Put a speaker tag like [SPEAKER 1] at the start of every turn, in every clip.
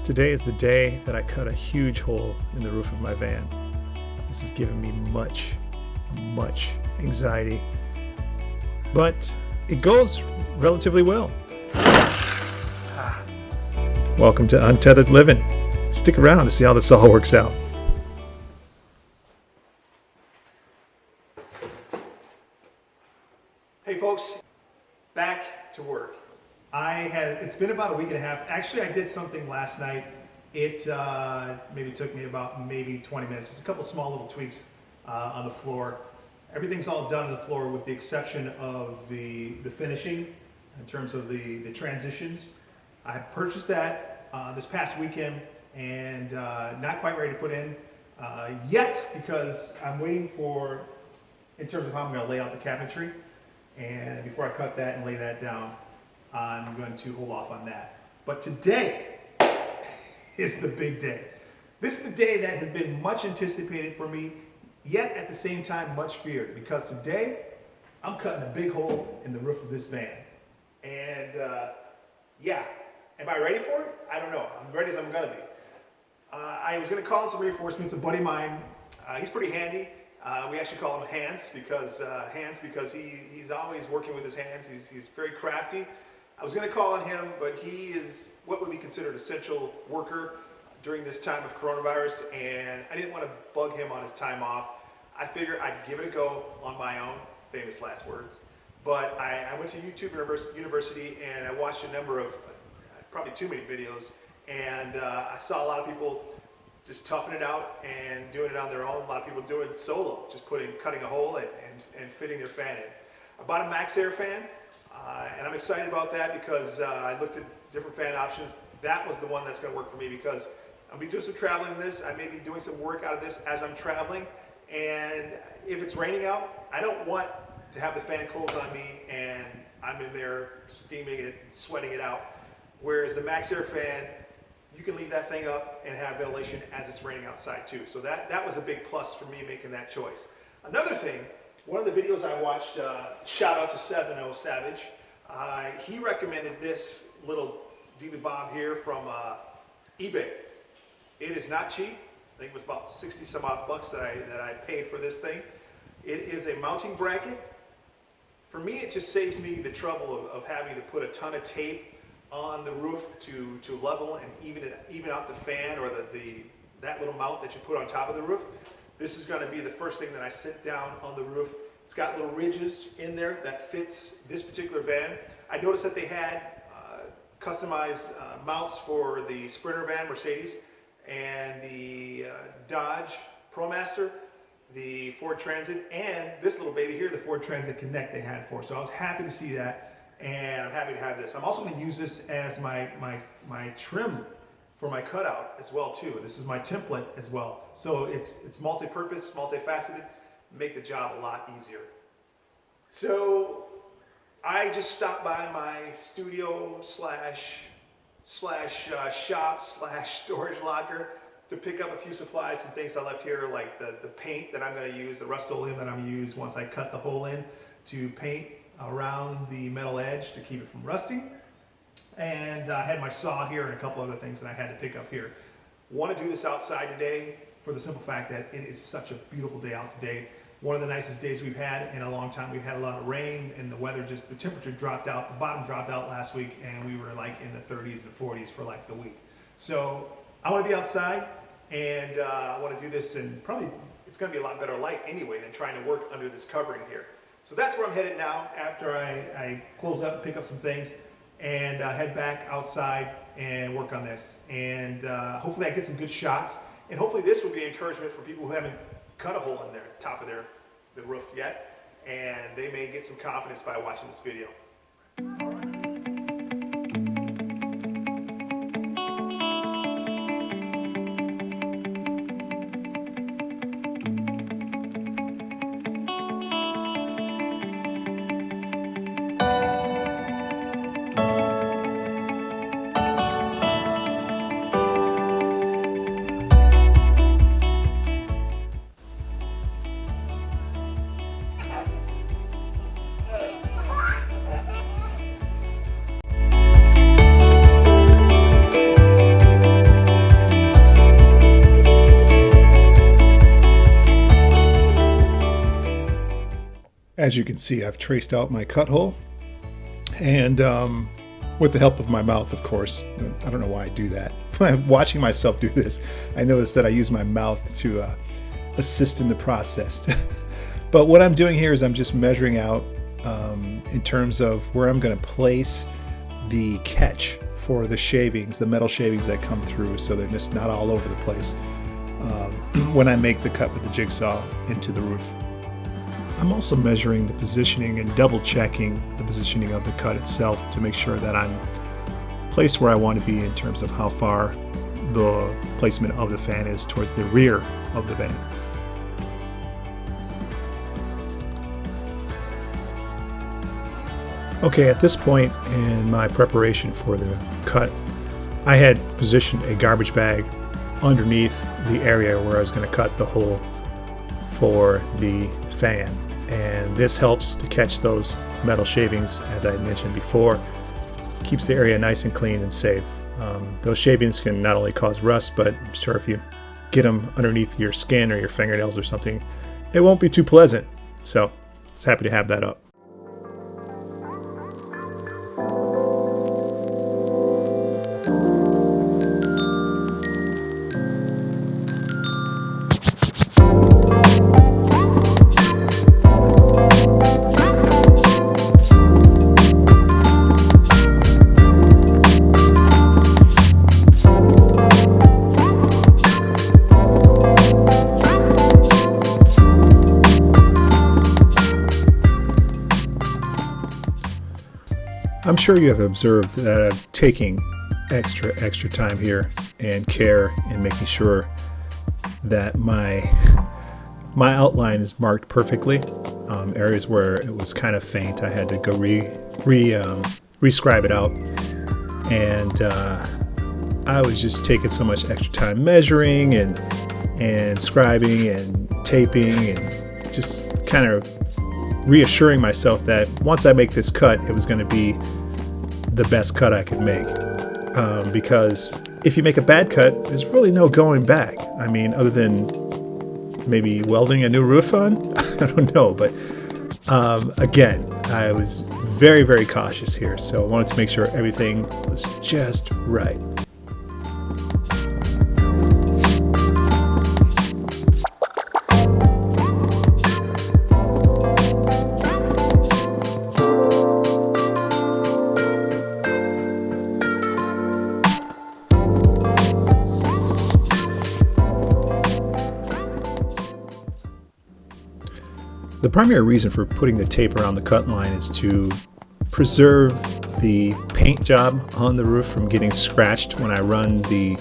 [SPEAKER 1] Today is the day that I cut a huge hole in the roof of my van. This has given me much anxiety, but it goes relatively well. Welcome to Untethered Living. Stick around to see how this all works out. Hey folks, back to work. It's been about a week and a half. Actually, I did something last night. It maybe took me about 20 minutes. Just a couple small little tweaks on the floor. Everything's all done on the floor with the exception of the finishing in terms of the transitions. I purchased that this past weekend and not quite ready to put in yet because I'm waiting for, in terms of how I'm going to lay out the cabinetry. And before I cut that and lay that down, I'm going to hold off on that. But today is the big day. This is the day that has been much anticipated for me, yet at the same time much feared, because today I'm cutting a big hole in the roof of this van. And yeah, am I ready for it? I don't know. I'm ready as I'm gonna be. I was gonna call in some reinforcements. A buddy of mine, he's pretty handy. We actually call him Hands because he's always working with his hands. He's very crafty. I was going to call on him, but he is what would be considered essential worker during this time of coronavirus, and I didn't want to bug him on his time off. I figured I'd give it a go on my own, famous last words. But I went to YouTube University and I watched a number of, probably too many videos, and I saw a lot of people just toughing it out and doing it on their own. A lot of people doing it solo, just cutting a hole and fitting their fan in. I bought a MaxxAir fan, and I'm excited about that because I looked at different fan options. That was the one that's going to work for me because I'll be doing some traveling in this. I may be doing some work out of this as I'm traveling, and if it's raining out, I don't want to have the fan closed on me and I'm in there steaming it, sweating it out. Whereas the MaxxAir fan, you can leave that thing up and have ventilation as it's raining outside too. So that was a big plus for me making that choice. Another thing, one of the videos I watched, shout out to 70 Savage, he recommended this little Dealy Bob here from eBay. It is not cheap. I think it was about 60 some odd bucks that I paid for this thing. It is a mounting bracket. For me, it just saves me the trouble of having to put a ton of tape on the roof to level and even out the fan or that little mount that you put on top of the roof. This is going to be the first thing that I sit down on the roof. It's got little ridges in there that fits this particular van. I noticed that they had customized mounts for the Sprinter van, Mercedes, and the Dodge ProMaster, the Ford Transit, and this little baby here, the Ford Transit Connect they had for. So I was happy to see that, and I'm happy to have this. I'm also going to use this as my trim for my cutout as well too. This is my template as well. So it's multi-purpose, multifaceted, make the job a lot easier. So I just stopped by my studio slash shop slash storage locker to pick up a few supplies and things I left here, like the paint that I'm going to use, the Rust-Oleum that I'm going to use once I cut the hole in to paint around the metal edge to keep it from rusting. And I had my saw here and a couple other things that I had to pick up here. Want to do this outside today for the simple fact that it is such a beautiful day out today. One of the nicest days we've had in a long time. We've had a lot of rain and the temperature dropped out, the bottom dropped out last week, and we were like in the 30s and 40s for like the week. So I want to be outside and I want to do this, and probably it's going to be a lot better light anyway than trying to work under this covering here. So that's where I'm headed now after I close up and pick up some things and head back outside and work on this. And hopefully I get some good shots, and hopefully this will be encouragement for people who haven't cut a hole in their top of the roof yet, and they may get some confidence by watching this video. As you can see, I've traced out my cut hole, and with the help of my mouth, of course. I don't know why I do that. When I'm watching myself do this, I notice that I use my mouth to assist in the process. But what I'm doing here is I'm just measuring out in terms of where I'm going to place the catch for the shavings, the metal shavings that come through, so they're just not all over the place when I make the cut with the jigsaw into the roof. I'm also measuring the positioning and double checking the positioning of the cut itself to make sure that I'm placed where I want to be in terms of how far the placement of the fan is towards the rear of the van. Okay, at this point in my preparation for the cut, I had positioned a garbage bag underneath the area where I was going to cut the hole for the fan. And this helps to catch those metal shavings, as I mentioned before. Keeps the area nice and clean and safe. Those shavings can not only cause rust, but I'm sure if you get them underneath your skin or your fingernails or something, it won't be too pleasant. So I was happy to have that up. I'm sure you have observed that I'm taking extra time here and care in making sure that my outline is marked perfectly. Areas where it was kind of faint, I had to go re-scribe it out, and I was just taking so much extra time measuring and scribing and taping and just kind of reassuring myself that once I make this cut, it was going to be the best cut I could make. Because if you make a bad cut, there's really no going back. I mean, other than maybe welding a new roof on, I don't know. But again, I was very, very cautious here. So I wanted to make sure everything was just right. The primary reason for putting the tape around the cut line is to preserve the paint job on the roof from getting scratched when I run the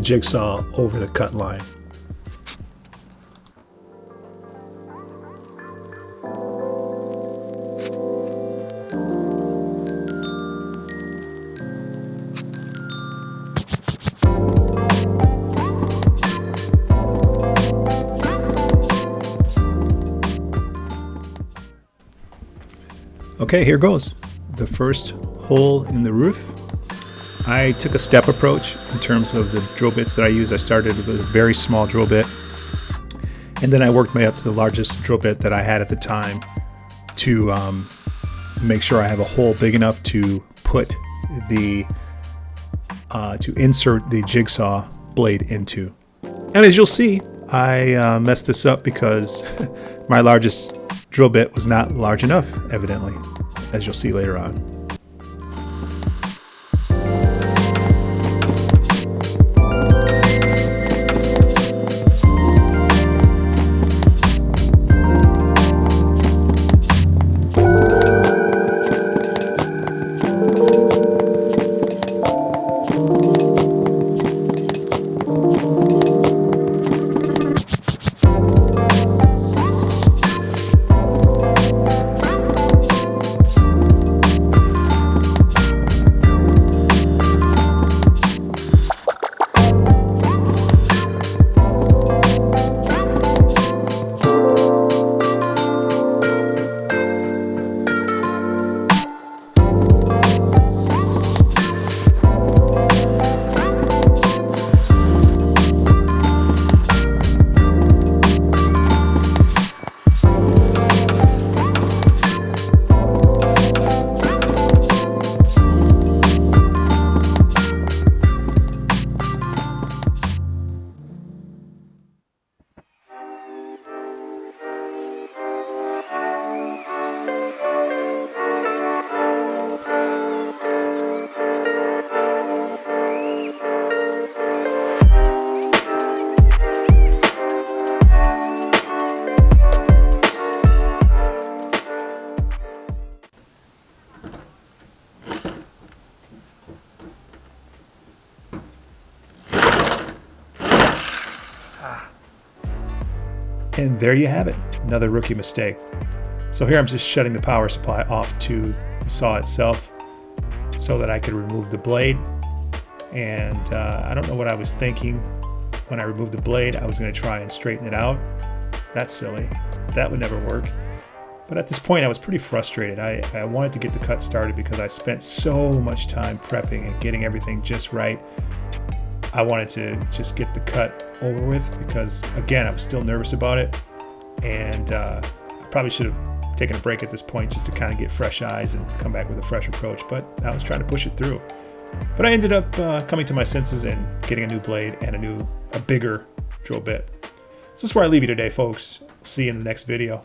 [SPEAKER 1] jigsaw over the cut line. Okay, here goes. The first hole in the roof. I took a step approach in terms of the drill bits that I used. I started with a very small drill bit, and then I worked my way up to the largest drill bit that I had at the time to make sure I have a hole big enough to put to insert the jigsaw blade into. And as you'll see, I messed this up because my largest drill bit was not large enough, evidently, as you'll see later on. And there you have it, another rookie mistake. So here I'm just shutting the power supply off to the saw itself so that I could remove the blade. And I don't know what I was thinking when I removed the blade. I was going to try and straighten it out. That's silly. That would never work. But at this point I was pretty frustrated. I wanted to get the cut started because I spent so much time prepping and getting everything just right. I wanted to just get the cut over with because, again, I was still nervous about it. And I probably should have taken a break at this point just to kind of get fresh eyes and come back with a fresh approach. But I was trying to push it through. But I ended up coming to my senses and getting a new blade and a bigger drill bit. So this is where I leave you today, folks. See you in the next video.